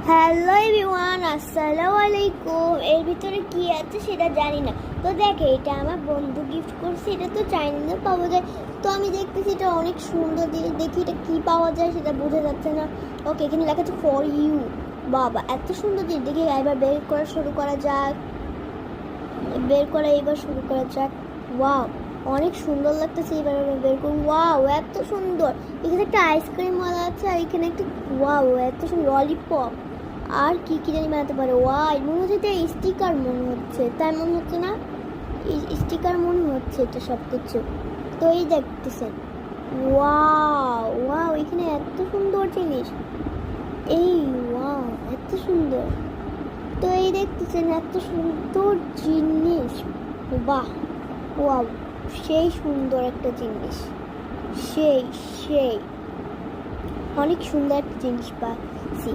Hello everyone, আসসালামু আলাইকুম। এর ভিতরে কি আছে সেটা জানি না। তো দেখে, এটা আমার বন্ধু গিফট করছে। এটা তো চাইনিজে পাওয়া যায়। তো আমি দেখতেছি এটা অনেক সুন্দর জিনিস। দেখি এটা কি পাওয়া যায় সেটা বোঝা যাচ্ছে না। ওকে, এখানে লেখা আছে ফর ইউ। বাবা, এত সুন্দর জিনিস। দেখি এবার এবার শুরু করা যাক। ওয়াও, অনেক সুন্দর লাগতেছে। এবার আমি বের করি। ওয়াও, এত সুন্দর। এখানে একটা আইসক্রিম ওয়ালা আছে, আর এখানে একটা ওয়াও, এত সুন্দর ললিপপ। আর কি কি জানি বানাতে পারে। ওয়াই, মনে হচ্ছে এটা স্টিকার মনে হচ্ছে, তাই মনে হচ্ছে না? স্টিকার মনে হচ্ছে এটা সব কিছু। তো এই দেখতেছেন, ওয়াও ওয়াও, এখানে এত সুন্দর জিনিস। এই ওয়াও, এত সুন্দর। তো এই দেখতেছেন, এত সুন্দর জিনিস। বাহ, ওয়াও, সেই সুন্দর একটা জিনিস। সেই সেই অনেক সুন্দর একটা জিনিস পাচ্ছি।